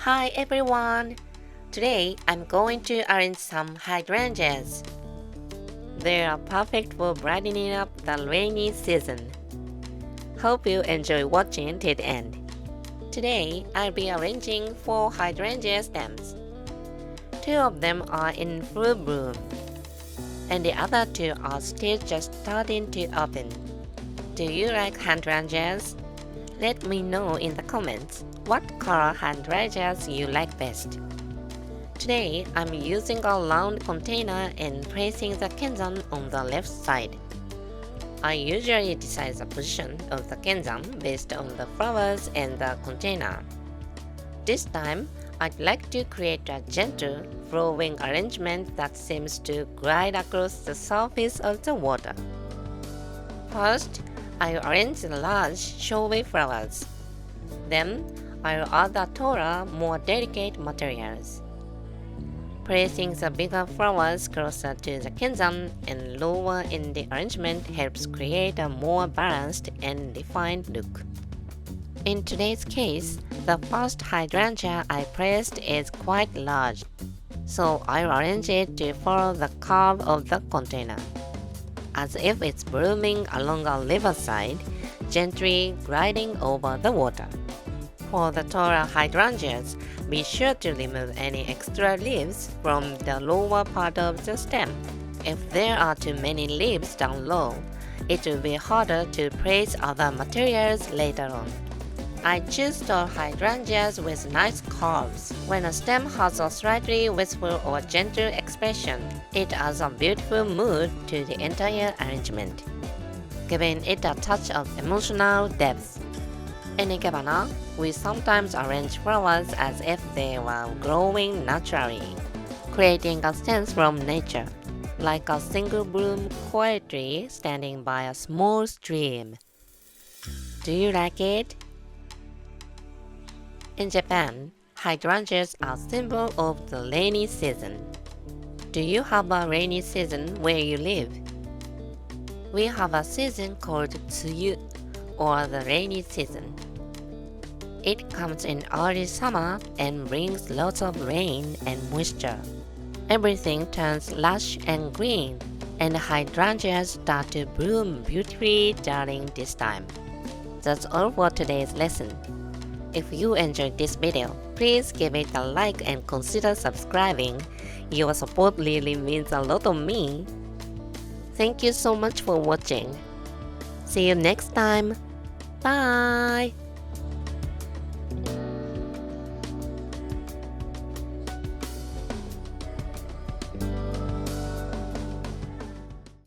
Hi everyone! Today I'm going to arrange some hydrangeas. They are perfect for brightening up the rainy season. Hope you enjoy watching till the end. Today I'll be arranging 4 hydrangea stems. 2 of them are in full bloom, and the other 2 are still just starting to open. Do you like hydrangeas? Let me know in the comments what color hydrangeas you like best. Today I'm using a round container and placing the kenzan on the left side. I usually decide the position of the kenzan based on the flowers and the container. This time, I'd like to create a gentle, flowing arrangement that seems to glide across the surface of the water. First, I'll arrange the large, showy flowers. Then, I'll add the taller, more delicate materials. Placing the bigger flowers closer to the kenzan and lower in the arrangement helps create a more balanced and defined look. In today's case, the first hydrangea I placed is quite large, so I'll arrange it to follow the curve of the container, as if it's blooming along a riverside, gently gliding over the water. For the taller hydrangeas, be sure to remove any extra leaves from the lower part of the stem. If there are too many leaves down low, it will be harder to place other materials later on. I choose tall hydrangeas with nice curves. When a stem has a slightly wistful or gentle expression, it adds a beautiful mood to the entire arrangement, giving it a touch of emotional depth. In Ikebana, we sometimes arrange flowers as if they were growing naturally, creating a sense from nature, like a single bloom quietly standing by a small stream. Do you like it? In Japan, hydrangeas are a symbol of the rainy season. Do you have a rainy season where you live? We have a season called tsuyu, or the rainy season. It comes in early summer and brings lots of rain and moisture. Everything turns lush and green, and hydrangeas start to bloom beautifully during this time. That's all for today's lesson. If you enjoyed this video, please give it a like and consider subscribing. Your support really means a lot to me. Thank you so much for watching. See you next time. Bye!